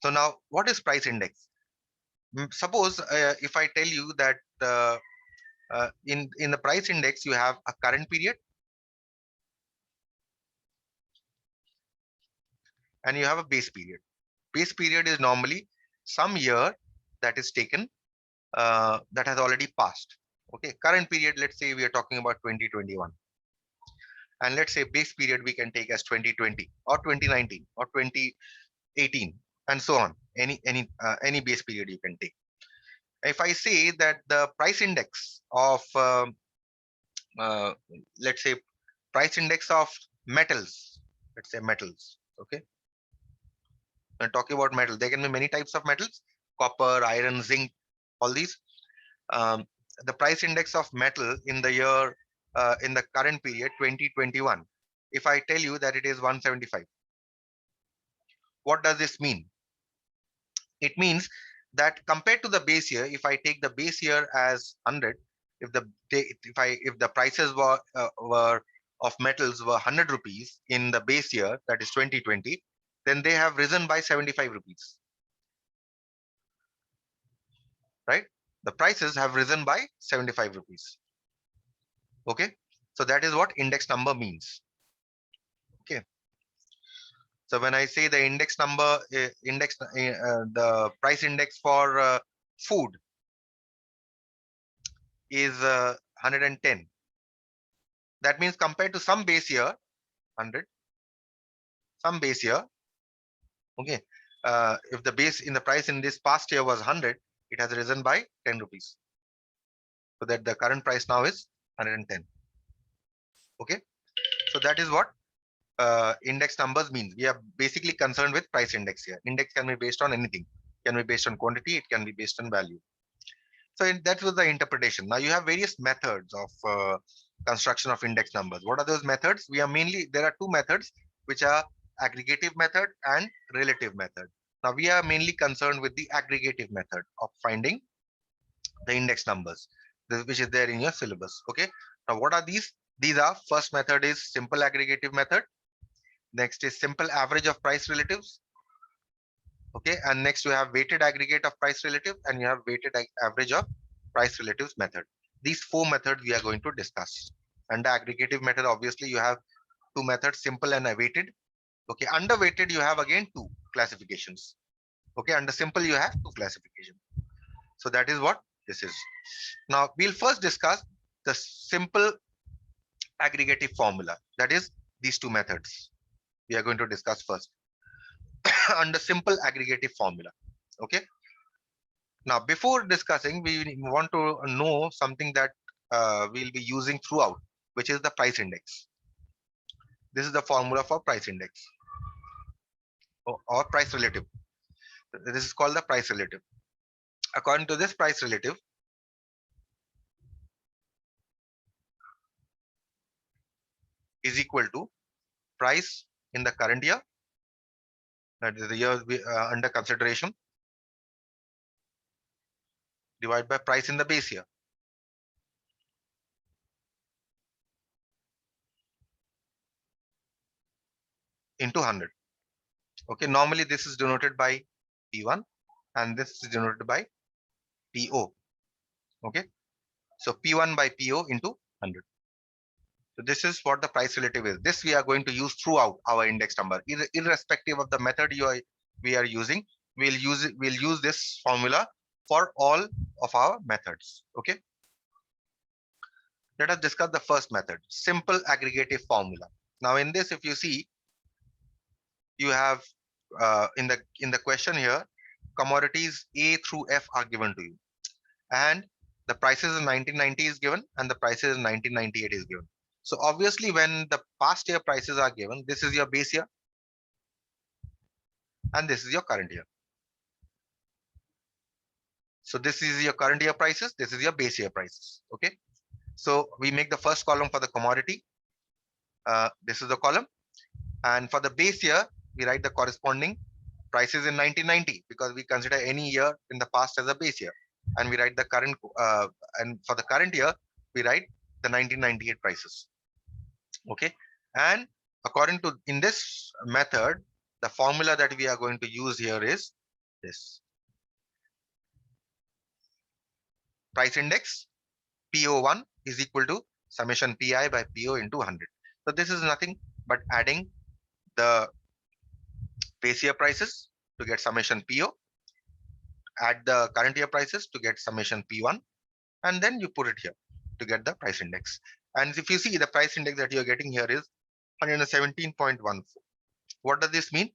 So now what is price index? Suppose if I tell you that in the price index you have a current period and you have a base period. Base period is normally some year that is taken that has already passed. Okay, current period, let's say we are talking about 2021, and let's say base period we can take as 2020 or 2019 or 2018 and so on. Any base period you can take. If I say that the price index of uh, let's say price index of metals, let's say metals, okay, when talking about metal, there can be many types of metals: copper, iron, zinc, all these. um, the price index of metal in the year in the current period 2021, if I tell you that it is 175, what does this mean? It means that compared to the base year, if I take the base year as 100, if the prices were of metals were 100 rupees in the base year, that is 2020, then they have risen by 75 rupees, right? The prices have risen by 75 rupees. Okay, so that is what index number means. Okay, so when I say the index number, the price index for food is 110. That means compared to some base year, 100, some base year, okay, if the base in the price in this past year was 100, it has risen by 10 rupees. So that the current price now is 110. Okay, so that is what index numbers means. We are basically concerned with price index here. Index can be based on anything. It can be based on quantity. It can be based on value. So that was the interpretation. Now you have various methods of construction of index numbers. What are those methods? There are two methods, which are aggregative method and relative method. Now we are mainly concerned with the aggregative method of finding the index numbers, which is there in your syllabus. Okay. Now what are these? These are, first method is simple aggregative method. Next is simple average of price relatives. Okay, and next you have weighted aggregate of price relative, and you have weighted average of price relatives method. These four methods we are going to discuss. Under aggregative method, obviously you have two methods, simple and weighted. Okay, under weighted you have again two classifications. Okay, under simple you have two classifications. So that is what this is. Now we'll first discuss the simple aggregative formula. That is these two methods we are going to discuss first under simple aggregative formula. Okay. Now, before discussing, we want to know something that we'll be using throughout, which is the price index. This is the formula for price index or price relative. This is called the price relative. According to this price relative, is equal to price in the current year, that is the year under consideration, divided by price in the base year. Into 100. Okay, normally this is denoted by P1 and this is denoted by PO. Okay, so P1 by PO into 100. So this is what the price relative is. This we are going to use throughout our index number, irrespective of the method we are using. We'll use this formula for all of our methods. Okay. Let us discuss the first method, simple aggregative formula. Now in this, if you see, you have in the question here, commodities A through F are given to you, and the prices in 1990 is given, and the prices in 1998 is given. So obviously, when the past year prices are given, this is your base year, and this is your current year. So this is your current year prices, this is your base year prices. Okay. So we make the first column for the commodity. This is the column, and for the base year, we write the corresponding prices in 1990 because we consider any year in the past as a base year, and we write the current and for the current year we write the 1998 prices. Okay, and according to in this method, the formula that we are going to use here is this price index PO1 is equal to summation PI by PO into 100. So this is nothing but adding the base year prices to get summation PO, add the current year prices to get summation P1, and then you put it here to get the price index. And if you see, the price index that you're getting here is 117.14. What does this mean?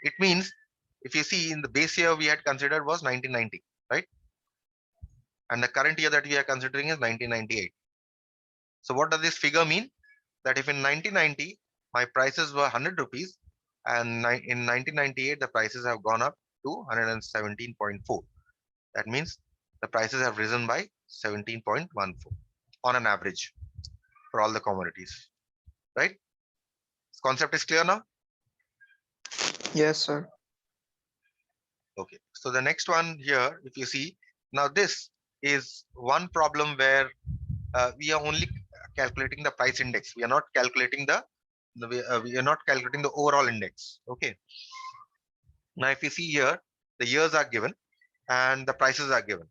It means, if you see, in the base year we had considered was 1990, right? And the current year that we are considering is 1998. So what does this figure mean? That if in 1990 my prices were 100 rupees, and in 1998 the prices have gone up to 117.4. That means the prices have risen by 17.14 on an average for all the commodities, right? This concept is clear now? Yes, sir. Okay, so the next one here, if you see, now this is one problem where we are only calculating the price index. We are not calculating we are not calculating the overall index. Okay. Now, if you see here, the years are given and the prices are given.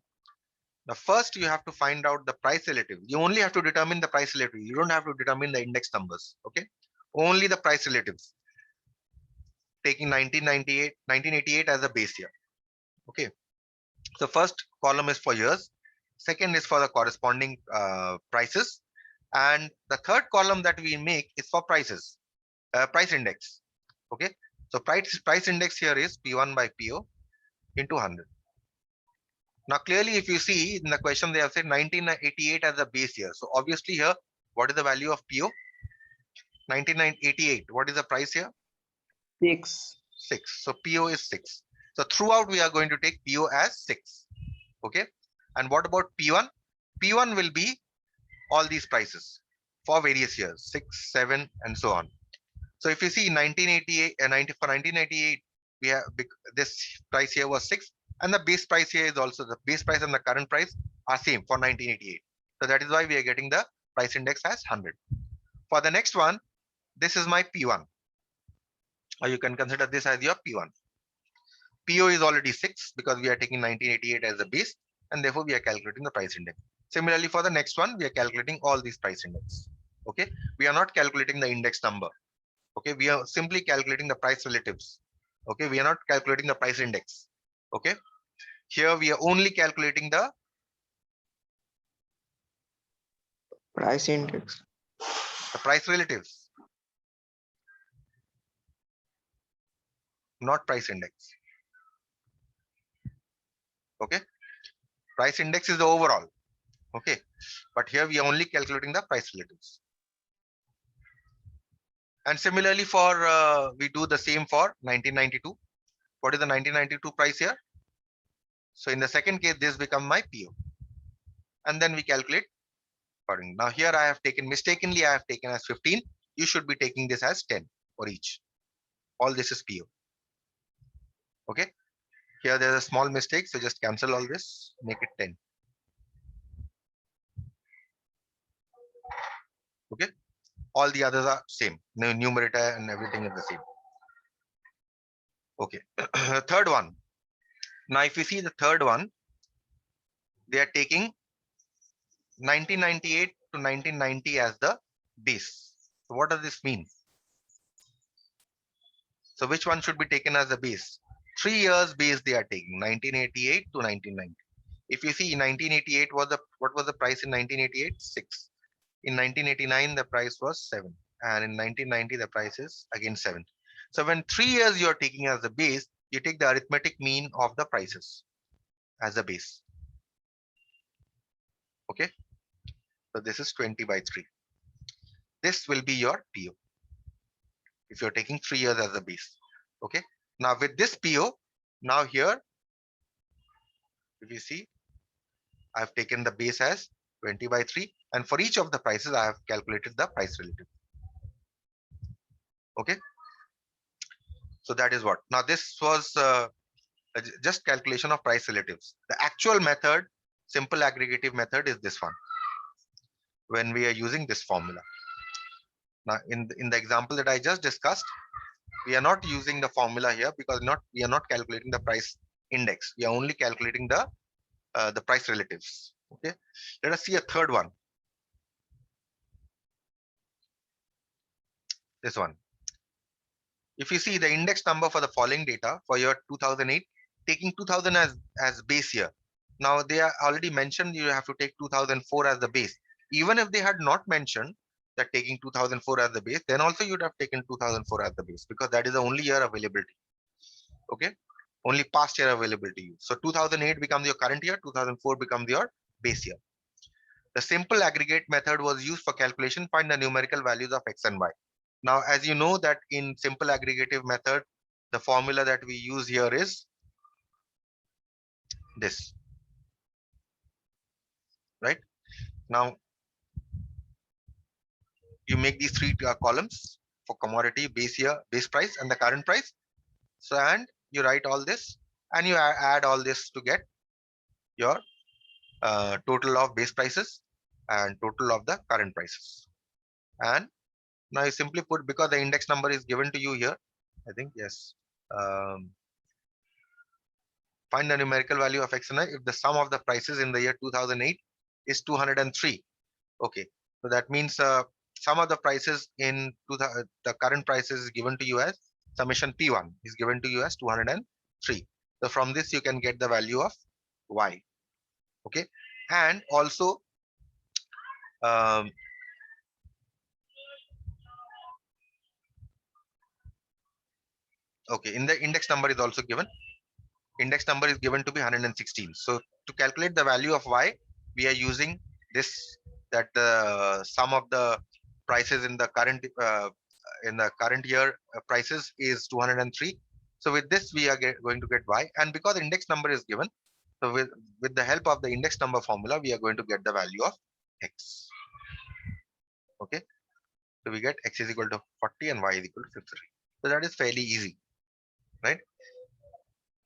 Now, first you have to find out the price relative. You only have to determine the price relative. You don't have to determine the index numbers. Okay. Only the price relatives. Taking 1988 as a base year. Okay. So first column is for years. Second is for the corresponding prices. And the third column that we make is for prices, price index. Okay. So price index here is P1 by PO into 100. Now, clearly, if you see in the question, they have said 1988 as a base year. So obviously here, what is the value of PO? 1988. What is the price here? 6. 6. So PO is 6. So throughout, we are going to take PO as 6. Okay. And what about P1? P1 will be all these prices for various years, 6, 7, and so on. So if you see 1988 and 90 for 1988, we have this price here was 6, and the base price here is also the base price and the current price are same for 1988. So that is why we are getting the price index as 100. For the next one, this is my P1, or you can consider this as your P1. PO is already 6 because we are taking 1988 as a base, and therefore we are calculating the price index. Similarly, for the next one, we are calculating all these price index. Okay, we are not calculating the index number. Okay, we are simply calculating the price relatives. Okay, we are not calculating the price index. Okay, here we are only calculating the Price index. price relatives, not price index. Okay, price index is the overall. Okay, but here we are only calculating the price relatives. And similarly, for we do the same for 1992. What is the 1992 price here? So in the second case, this become my PO, and then we calculate accordingly. Now here I have taken mistakenly, I have taken as 15. You should be taking this as 10 for each. All this is PO. Okay. Here there's a small mistake, so just cancel all this, make it 10. Okay. All the others are same. No numerator and everything is the same. Okay. Third one. Now, if you see the third one, they are taking 1998 to 1990 as the base. So what does this mean? So which one should be taken as the base? 3 years base they are taking, 1988 to 1990. If you see 1988 was what was the price in 1988? 6. In 1989 the price was 7, and in 1990 the price is again 7. So when 3 years you are taking as the base, you take the arithmetic mean of the prices as a base. Okay, so this is 20 by 3. This will be your PO if you're taking 3 years as a base. Okay, now with this PO, now here if you see, I've taken the base as 20 by 3, and for each of the prices I have calculated the price relative. Okay, so that is what. Now this was just calculation of price relatives. The actual method, simple aggregative method, is this one when we are using this formula. Now in the example that I just discussed, we are not using the formula here because we are not calculating the price index. We are only calculating the price relatives. Okay. Let us see a third one. This one. If you see the index number for the following data for year 2008, taking 2000 as base year. Now they are already mentioned you have to take 2004 as the base. Even if they had not mentioned that taking 2004 as the base, then also you'd have taken 2004 as the base, because that is the only year availability. Okay, only past year availability. So 2008 becomes your current year, 2004 becomes your base year. The simple aggregate method was used for calculation. Find the numerical values of x and y. Now, as you know that in simple aggregative method, the formula that we use here is this, right? Now, you make these three columns for commodity, base year, base price, and the current price. So, and you write all this, and you add all this to get your total of base prices and total of the current prices. And now you simply put, because the index number is given to you here, I think, yes. Find the numerical value of x and y if the sum of the prices in the year 2008 is 203. Okay, so that means sum of the prices in the current prices is given to you as summation P1 is given to you as 203. So from this you can get the value of y. Okay, and also okay, in the index number is also given. Index number is given to be 116. So to calculate the value of y, we are using this, that the sum of the prices in the current year prices is 203. So with this we are going to get y, and because the index number is given, so with the help of the index number formula, we are going to get the value of x. Okay, so we get x is equal to 40 and y is equal to 53. So that is fairly easy, right?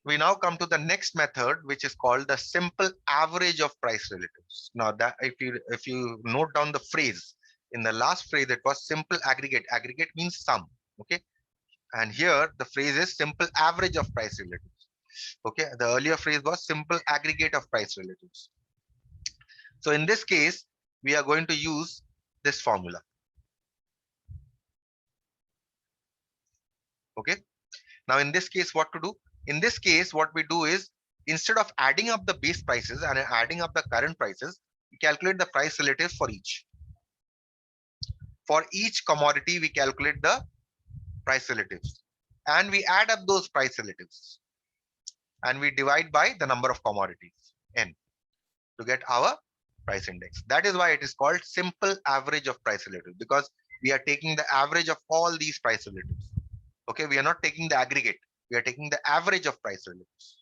We now come to the next method, which is called the simple average of price relatives. Now that if you note down the phrase, in the last phrase it was simple aggregate. Aggregate means sum. Okay, and here the phrase is simple average of price relatives. Okay, the earlier phrase was simple aggregate of price relatives. So in this case, we are going to use this formula. Okay, now in this case, what to do? In this case, what we do is, instead of adding up the base prices and adding up the current prices, we calculate the price relatives for each. For each commodity, we calculate the price relatives and we add up those price relatives and we divide by the number of commodities, n, to get our price index. That is why it is called simple average of price relatives, because we are taking the average of all these price relatives. Okay, we are not taking the aggregate, we are taking the average of price relatives.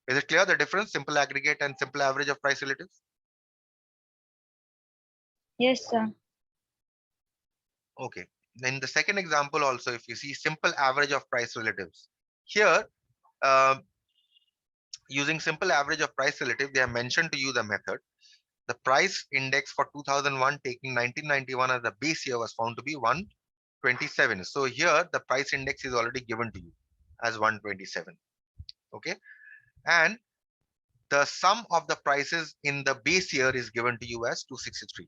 Is it clear the difference, simple aggregate and simple average of price relatives? Yes, sir. Okay. In the second example also, if you see simple average of price relatives, here using simple average of price relative, they have mentioned to you the method. The price index for 2001 taking 1991 as the base year was found to be 127. So here the price index is already given to you as 127. Okay, and the sum of the prices in the base year is given to you as 263.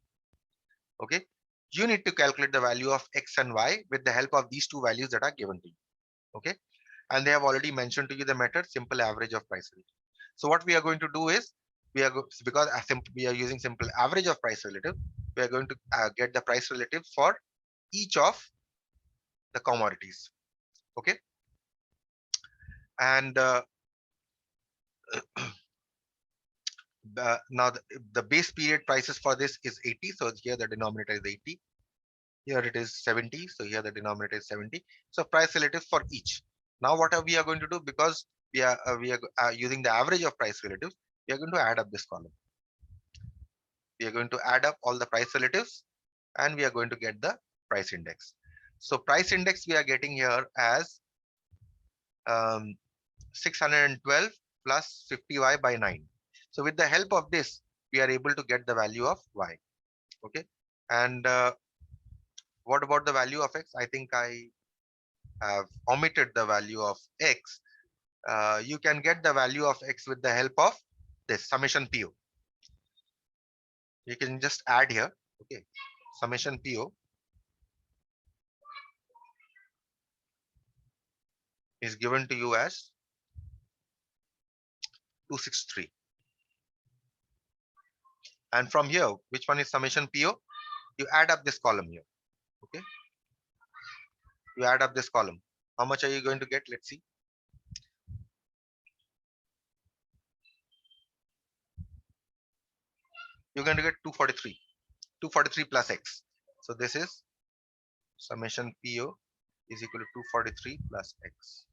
Okay, you need to calculate the value of x and y with the help of these two values that are given to you. Okay, and they have already mentioned to you the method simple average of price relative. So what we are going to do is, because we are using simple average of price relative, we are going to get the price relative for each of the commodities. Okay, and now the base period prices for this is 80. So here the denominator is 80. Here it is 70. So here the denominator is 70. So price relative for each. Now what we are going to do, because we are using the average of price relatives, we are going to add up this column. We are going to add up all the price relatives and we are going to get the price index. So price index we are getting here as 612 plus 50y by 9. So with the help of this, we are able to get the value of y. Okay, and what about the value of x? I think I have omitted the value of x. you can get the value of X with the help of this summation PO. You can just add here. Okay. Summation PO is given to you as 263. And from here, which one is summation PO? You add up this column here. Okay. You add up this column. How much are you going to get? Let's see. You're going to get 243. 243 plus X. So this is summation PO is equal to 243 plus X.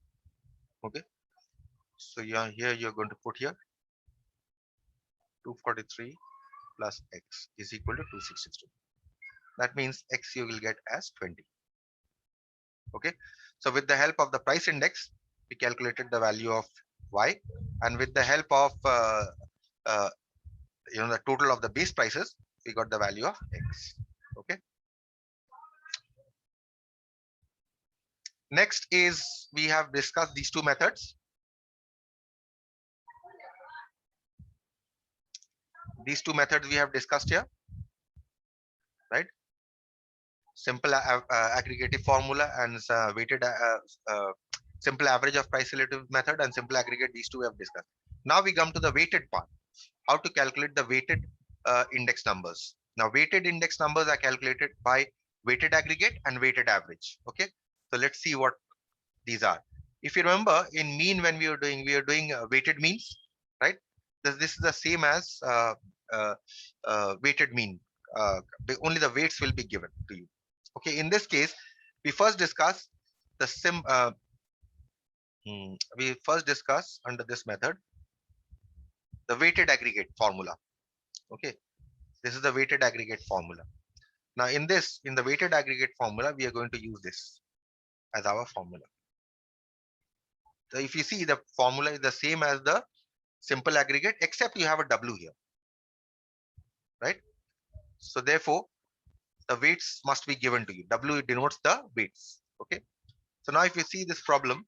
Okay. So here you're going to put here 243 plus X is equal to 263. That means X you will get as 20. Okay. So with the help of the price index, we calculated the value of Y, and with the help of uh, the total of the base prices, we got the value of X. Okay. Next is we have discussed these two methods. These two methods we have discussed here, right? Simple aggregative formula and weighted simple average of price relative method and simple aggregate. These two we have discussed. Now we come to the weighted part. How to calculate the weighted index numbers. Now weighted index numbers are calculated by weighted aggregate and weighted average. Okay. So let's see what these are. If you remember in mean, when we are doing weighted means, right? This is the same as weighted mean. Only the weights will be given to you. Okay. In this case, we first discuss the we first discuss under this method the weighted aggregate formula. Okay. This is the weighted aggregate formula. Now in the weighted aggregate formula, we are going to use this as our formula. So if you see, the formula is the same as the simple aggregate, except you have a W here, right? So therefore, the weights must be given to you. W denotes the weights. Okay. So now if you see this problem,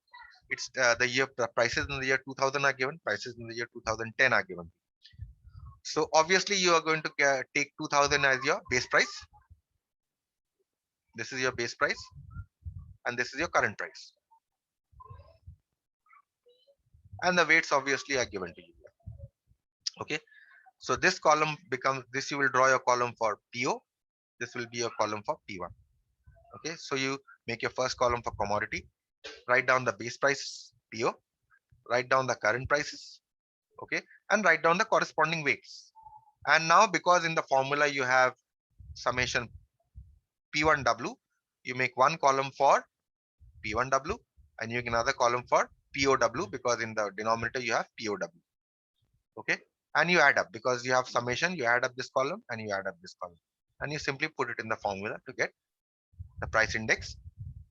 it's the prices in the year 2000 are given, prices in the year 2010 are given. So obviously you are going to take 2000 as your base price. This is your base price, and this is your current price. And the weights obviously are given to you. Okay. So this column becomes this. You will draw your column for PO. This will be your column for P1. Okay. So you make your first column for commodity. Write down the base price PO. Write down the current prices. Okay. And write down the corresponding weights. And now because in the formula you have summation P1W, you make one column for P1W and you make another column for POW, because in the denominator you have POW. Okay. And you add up, because you have summation, you add up this column and you add up this column, and you simply put it in the formula to get the price index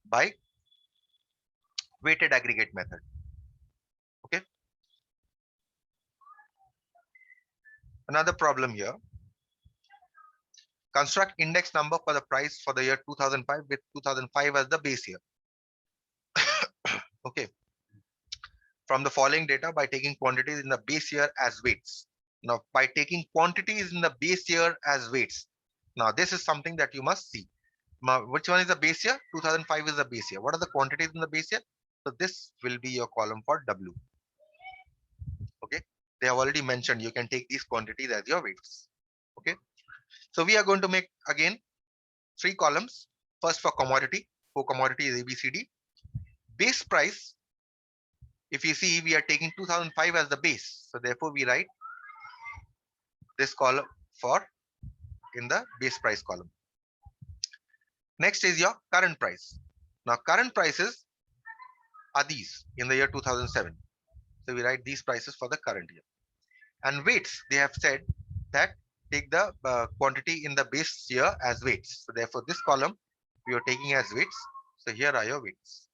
by weighted aggregate method. Okay. Another problem here. Construct index number for the price for the year 2005 with 2005 as the base year. Okay. From the following data by taking quantities in the base year as weights. Now, by taking quantities in the base year as weights. Now, this is something that you must see. Now, which one is the base year? 2005 is the base year. What are the quantities in the base year? So this will be your column for W. Okay. They have already mentioned you can take these quantities as your weights. Okay. So we are going to make again 3 columns. First for commodity. For commodity is ABCD. Base price. If you see, we are taking 2005 as the base. So therefore we write this column for in the base price column. Next is your current price. Now current prices are these in the year 2007. So we write these prices for the current year. And weights, they have said that take the quantity in the base year as weights. So therefore this column we are taking as weights. So here are your weights.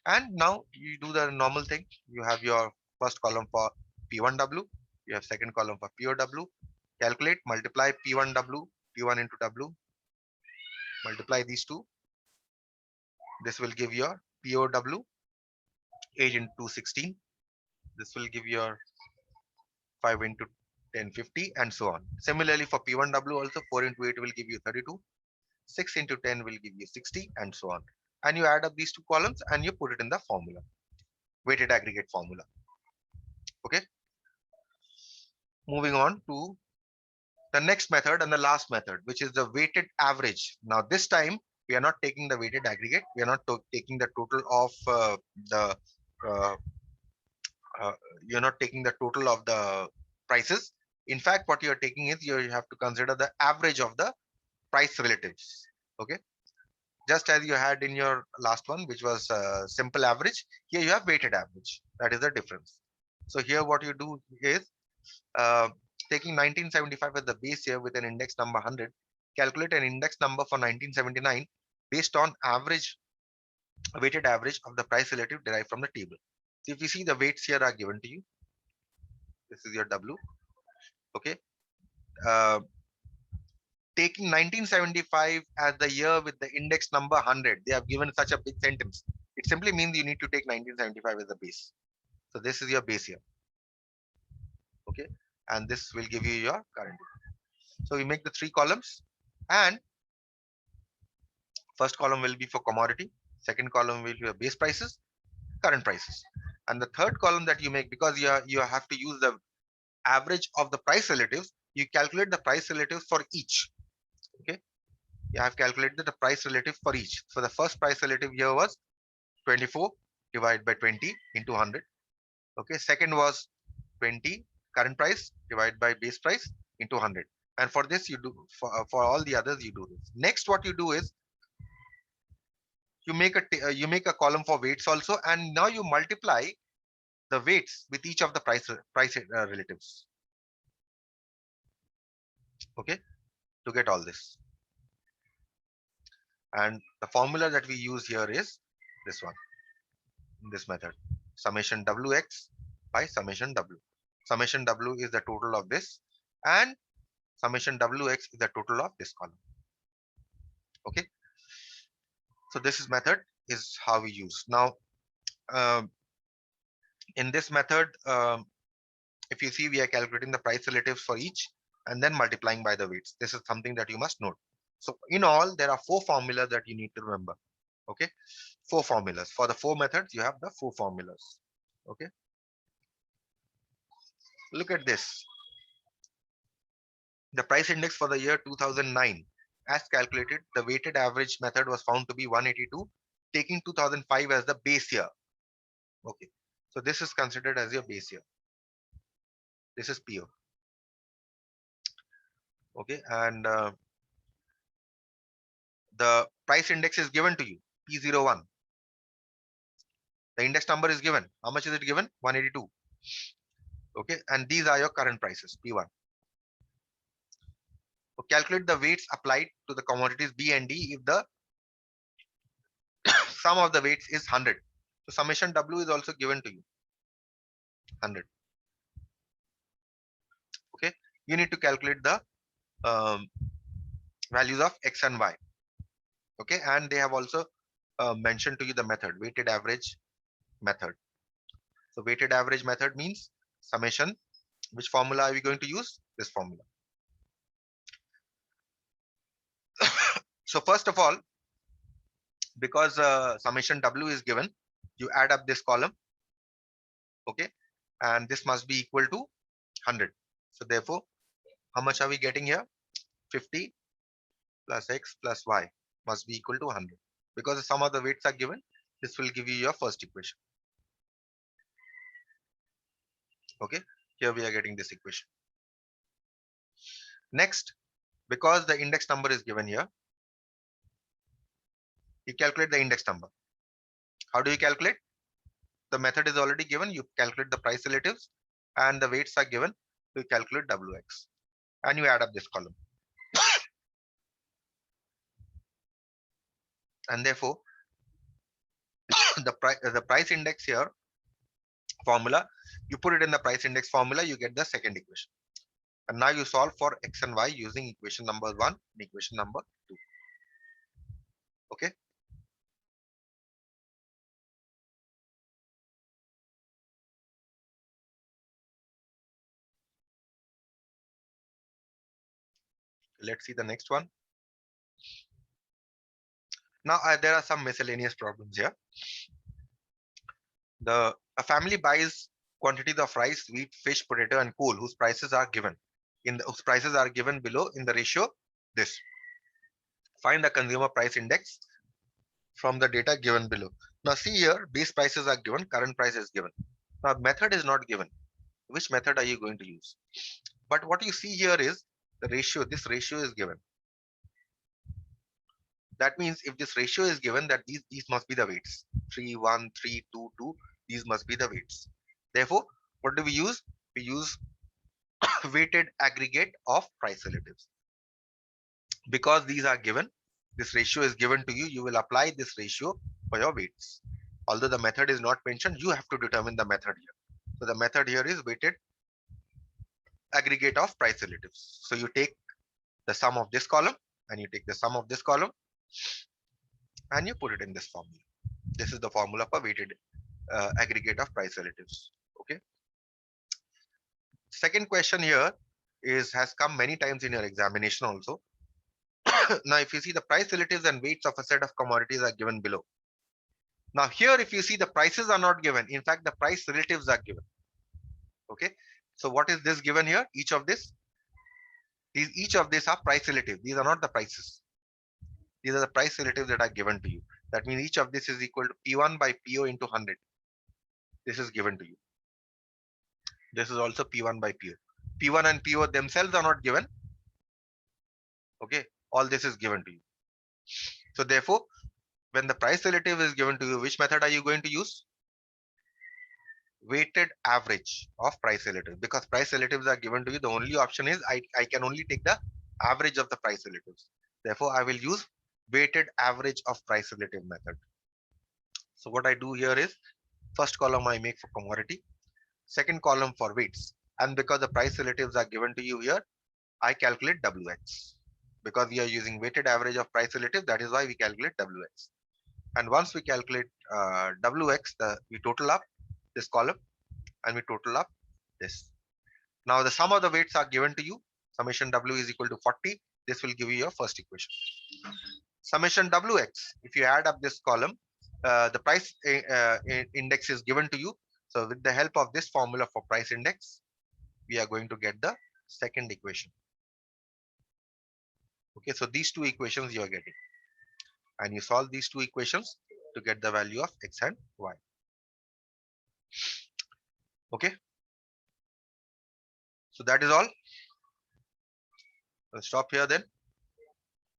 And now you do the normal thing. You have your first column for P1W. You have second column for POW. Calculate, multiply P1W, P1 into W. Multiply these two. This will give your POW 8 into 216. This will give your 5 into 10, 50, and so on. Similarly, for P1W also 4 into 8 will give you 32, 6 into 10 will give you 60, and so on. And you add up these two columns and you put it in the formula, weighted aggregate formula. Okay. Moving on to the next method and the last method, which is the weighted average. Now, this time we are not taking the weighted aggregate. We are not taking the total of the uh, uh, you're not taking the total of the prices. In fact, what you're taking is you have to consider the average of the price relatives. Okay, just as you had in your last one, which was simple average, here you have weighted average. That is the difference. So here what you do is uh, taking 1975 as the base year with an index number 100, calculate an index number for 1979 based on average weighted average of the price relative derived from the table. So if you see, the weights here are given to you. This is your W. Okay. Uh, Taking 1975 as the year with the index number 100, they have given such a big sentence. It simply means you need to take 1975 as the base. So this is your base year. Okay. And this will give you your current year. So we make the three columns, and first column will be for commodity, second column will be base prices, current prices, and the third column that you make, because you have to use the average of the price relatives, you calculate the price relatives for each. Okay, you have calculated the price relative for each. So the first price relative here was 24 divided by 20 into 100. Okay, second was 20 current price divided by base price into 100. And for this you do, for all the others you do this. Next, what you do is you make a column for weights also, and now you multiply the weights with each of the price relatives. Okay, to get all this. And the formula that we use here is this one, in this method, summation wx by summation w. Summation w is the total of this, and summation wx is the total of this column. Okay, so this is method is how we use. Now, in this method, if you see, we are calculating the price relatives for each and then multiplying by the weights. This is something that you must note. So in all, there are four formulas that you need to remember. Okay, four formulas. For the four methods, you have the four formulas. Okay, look at this. The price index for the year 2009, as calculated, the weighted average method was found to be 182, taking 2005 as the base year. Okay, so this is considered as your base year. This is PO. Okay, and the price index is given to you, P01. The index number is given. How much is it given? 182. Okay, and these are your current prices, P1. So calculate the weights applied to the commodities B and D if the sum of the weights is 100. So summation W is also given to you, 100. Okay, you need to calculate the um, values of X and Y. Okay, and they have also mentioned to you the method, weighted average method. So weighted average method means summation. Which formula are we going to use? This formula. So first of all, because summation W is given, you add up this column. Okay, and this must be equal to 100. So therefore, how much are we getting here? 50 plus X plus Y must be equal to 100. Because the sum of the weights are given, this will give you your first equation. Okay, here we are getting this equation. Next, because the index number is given here, you calculate the index number. How do you calculate? The method is already given. You calculate the price relatives and the weights are given. You calculate WX and you add up this column. And therefore, the price index here formula, you put it in the price index formula, you get the second equation. And now you solve for X and Y using equation number 1 and equation number 2. Okay. Let's see the next one. Now there are some miscellaneous problems here. A family buys quantities of rice, wheat, fish, potato, and coal whose prices are given below in the ratio this. Find the consumer price index from the data given below. Now see here, base prices are given, current price is given. Now method is not given. Which method are you going to use? But what you see here is the ratio. This ratio is given. That means if this ratio is given, that these must be the weights. 3, 1, 3, 2, 2. These must be the weights. Therefore, what do we use? We use weighted aggregate of price relatives. Because these are given, this ratio is given to you, you will apply this ratio for your weights. Although the method is not mentioned, you have to determine the method here. So the method here is weighted aggregate of price relatives. So you take the sum of this column and you take the sum of this column and you put it in this formula. This is the formula for weighted aggregate of price relatives. Okay. Second question here has come many times in your examination also. Now, if you see the price relatives and weights of a set of commodities are given below. Now here, if you see the prices are not given. In fact, the price relatives are given. Okay. So what is this given here? Each of these are price relative. These are not the prices. These are the price relatives that are given to you. That means each of this is equal to P1 by PO into 100. This is given to you. This is also P1 by PO. P1 and PO themselves are not given. Okay. All this is given to you. So therefore, when the price relative is given to you, which method are you going to use? Weighted average of price relative. Because price relatives are given to you, the only option is I can only take the average of the price relatives. Therefore, I will use weighted average of price relative method. So what I do here is, first column I make for commodity, second column for weights. And because the price relatives are given to you here, I calculate WX. Because we are using weighted average of price relative, that is why we calculate WX. And once we calculate WX, we total up this column and we total up this. Now the sum of the weights are given to you. Summation W is equal to 40. This will give you your first equation. Summation WX, if you add up this column, the price index is given to you. So with the help of this formula for price index, we are going to get the second equation. Okay, so these two equations you are getting. And you solve these two equations to get the value of X and Y. Okay. So that is all. I'll stop here then.